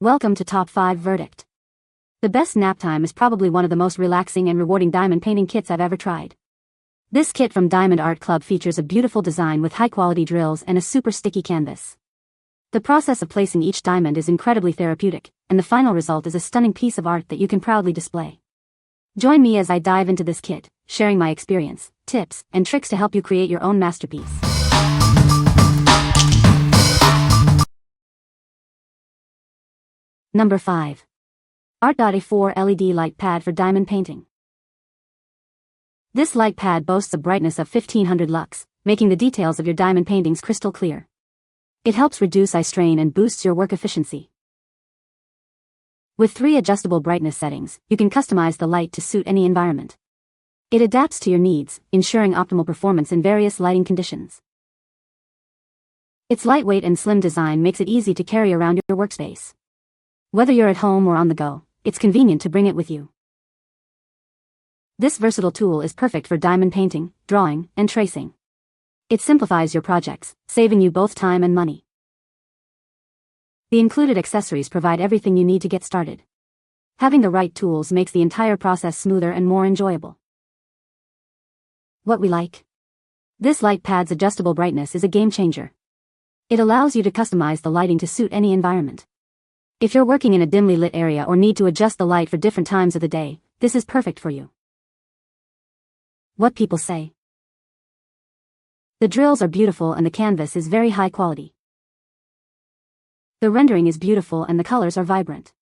Welcome to Top 5 Verdict. The best Naptime is probably one of the most relaxing and rewarding diamond painting kits I've ever tried. This kit from Diamond Art Club features a beautiful design with high-quality drills and a super sticky canvas. The process of placing each diamond is incredibly therapeutic, and the final result is a stunning piece of art that you can proudly display. Join me as I dive into this kit, sharing my experience, tips, and tricks to help you create your own masterpiece. Number 5. ARTDOT A4 LED Light Pad for Diamond Painting. This light pad boasts a brightness of 1500 lux, making the details of your diamond paintings crystal clear. It helps reduce eye strain and boosts your work efficiency. With 3 adjustable brightness settings, you can customize the light to suit any environment. It adapts to your needs, ensuring optimal performance in various lighting conditions. Its lightweight and slim design makes it easy to carry around your workspace. Whether you're at home or on the go, it's convenient to bring it with you. This versatile tool is perfect for diamond painting, drawing, and tracing. It simplifies your projects, saving you both time and money. The included accessories provide everything you need to get started. Having the right tools makes the entire process smoother and more enjoyable. What we like. This light pad's adjustable brightness is a game changer. It allows you to customize the lighting to suit any environment. If you're working in a dimly lit area or need to adjust the light for different times of the day, this is perfect for you. What people say. The drills are beautiful and the canvas is very high quality. The rendering is beautiful and the colors are vibrant.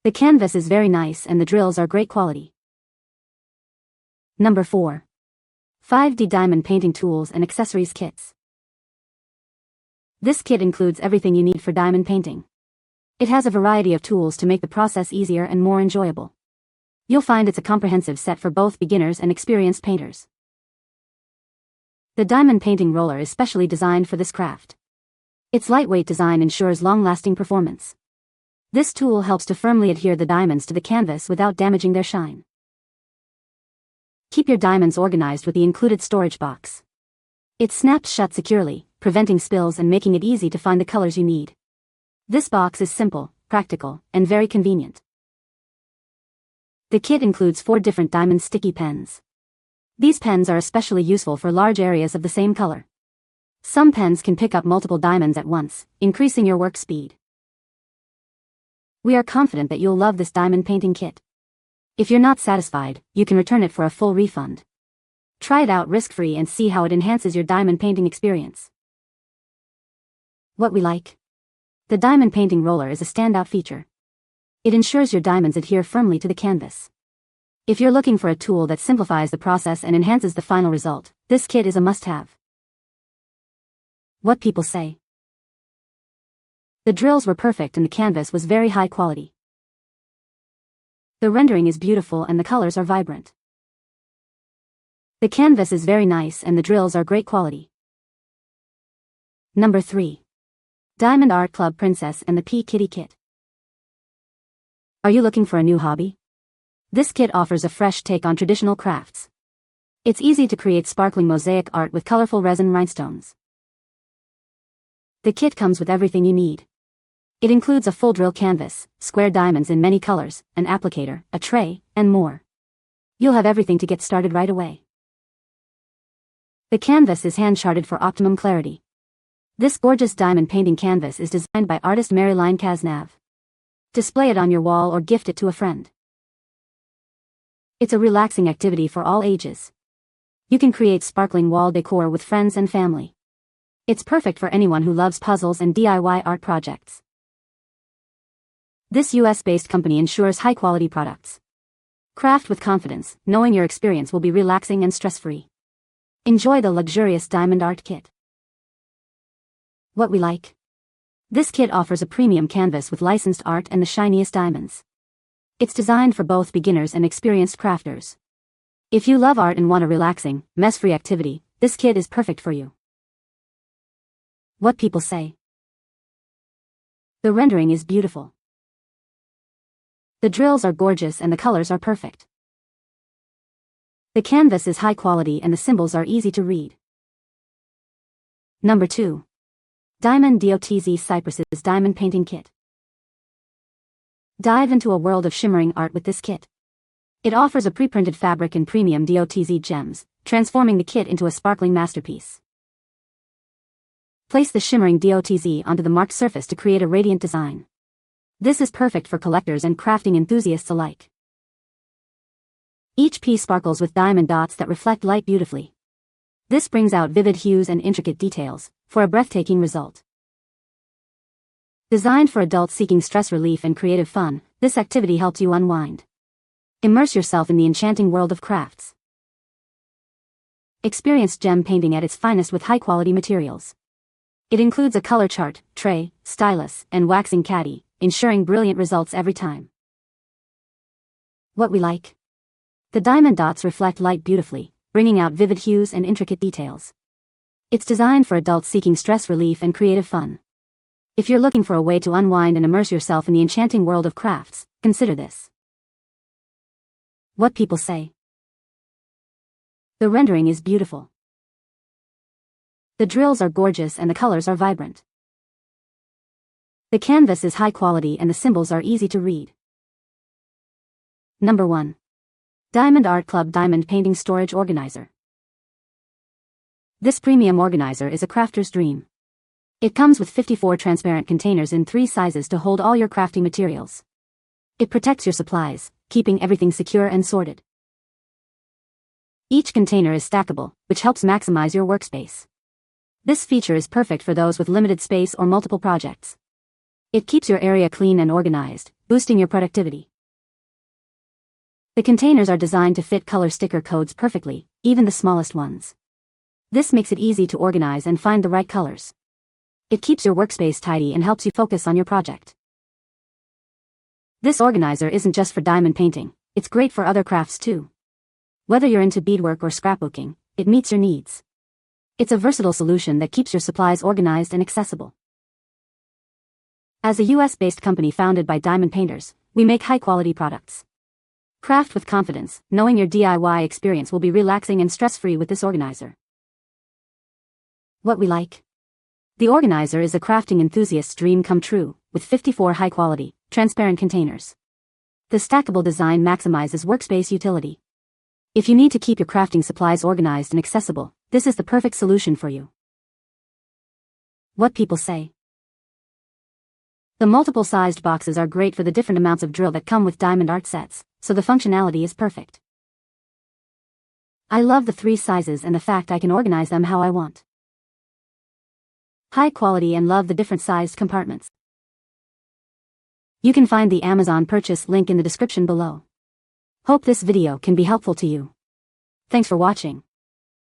The canvas is very nice and the drills are great quality. Number 4. 5D Diamond Painting Tools and Accessories Kits. This kit includes everything you need for diamond painting. It has a variety of tools to make the process easier and more enjoyable. You'll find it's a comprehensive set for both beginners and experienced painters. The diamond painting roller is specially designed for this craft. Its lightweight design ensures long-lasting performance. This tool helps to firmly adhere the diamonds to the canvas without damaging their shine. Keep your diamonds organized with the included storage box. It snaps shut securely, preventing spills and making it easy to find the colors you need. This box is simple, practical, and very convenient. The kit includes 4 different diamond sticky pens. These pens are especially useful for large areas of the same color. Some pens can pick up multiple diamonds at once, increasing your work speed. We are confident that you'll love this diamond painting kit. If you're not satisfied, you can return it for a full refund. Try it out risk-free and see how it enhances your diamond painting experience. What we like. The diamond painting roller is a standout feature. It ensures your diamonds adhere firmly to the canvas. If you're looking for a tool that simplifies the process and enhances the final result, this kit is a must-have. What people say. The drills were perfect and the canvas was very high quality. The rendering is beautiful and the colors are vibrant. The canvas is very nice and the drills are great quality. Number 3. Diamond Art Club Princess and the Pea Kitty Kit. Are you looking for a new hobby? This kit offers a fresh take on traditional crafts. It's easy to create sparkling mosaic art with colorful resin rhinestones. The kit comes with everything you need. It includes a full drill canvas, square diamonds in many colors, an applicator, a tray, and more. You'll have everything to get started right away. The canvas is hand-charted for optimum clarity. This gorgeous diamond painting canvas is designed by artist Maryline Kaznav. Display it on your wall or gift it to a friend. It's a relaxing activity for all ages. You can create sparkling wall decor with friends and family. It's perfect for anyone who loves puzzles and DIY art projects. This US-based company ensures high-quality products. Craft with confidence, knowing your experience will be relaxing and stress-free. Enjoy the luxurious diamond art kit. What we like. This kit offers a premium canvas with licensed art and the shiniest diamonds. It's designed for both beginners and experienced crafters. If you love art and want a relaxing, mess-free activity, this kit is perfect for you. What people say. The rendering is beautiful. The drills are gorgeous and the colors are perfect. The canvas is high quality and the symbols are easy to read. Number 2. Diamond DOTZ Cypresses Diamond Painting Kit. Dive into a world of shimmering art with this kit. It offers a pre-printed fabric and premium DOTZ gems, transforming the kit into a sparkling masterpiece. Place the shimmering DOTZ onto the marked surface to create a radiant design. This is perfect for collectors and crafting enthusiasts alike. Each piece sparkles with diamond dots that reflect light beautifully. This brings out vivid hues and intricate details, for a breathtaking result. Designed for adults seeking stress relief and creative fun, this activity helps you unwind. Immerse yourself in the enchanting world of crafts. Experience gem painting at its finest with high-quality materials. It includes a color chart, tray, stylus, and waxing caddy, ensuring brilliant results every time. What we like? The diamond dots reflect light beautifully, bringing out vivid hues and intricate details. It's designed for adults seeking stress relief and creative fun. If you're looking for a way to unwind and immerse yourself in the enchanting world of crafts, consider this. What people say. The rendering is beautiful. The drills are gorgeous and the colors are vibrant. The canvas is high quality and the symbols are easy to read. Number 1. Diamond Art Club Diamond Painting Storage Organizer. This premium organizer is a crafter's dream. It comes with 54 transparent containers in 3 sizes to hold all your crafting materials. It protects your supplies, keeping everything secure and sorted. Each container is stackable, which helps maximize your workspace. This feature is perfect for those with limited space or multiple projects. It keeps your area clean and organized, boosting your productivity. The containers are designed to fit color sticker codes perfectly, even the smallest ones. This makes it easy to organize and find the right colors. It keeps your workspace tidy and helps you focus on your project. This organizer isn't just for diamond painting, it's great for other crafts too. Whether you're into beadwork or scrapbooking, it meets your needs. It's a versatile solution that keeps your supplies organized and accessible. As a US-based company founded by diamond painters, we make high-quality products. Craft with confidence, knowing your DIY experience will be relaxing and stress-free with this organizer. What we like? The organizer is a crafting enthusiast's dream come true, with 54 high-quality, transparent containers. The stackable design maximizes workspace utility. If you need to keep your crafting supplies organized and accessible, this is the perfect solution for you. What people say. The multiple-sized boxes are great for the different amounts of drill that come with diamond art sets, so the functionality is perfect. I love the 3 sizes and the fact I can organize them how I want. High quality and love the different sized compartments. You can find the Amazon purchase link in the description below. Hope this video can be helpful to you. Thanks for watching.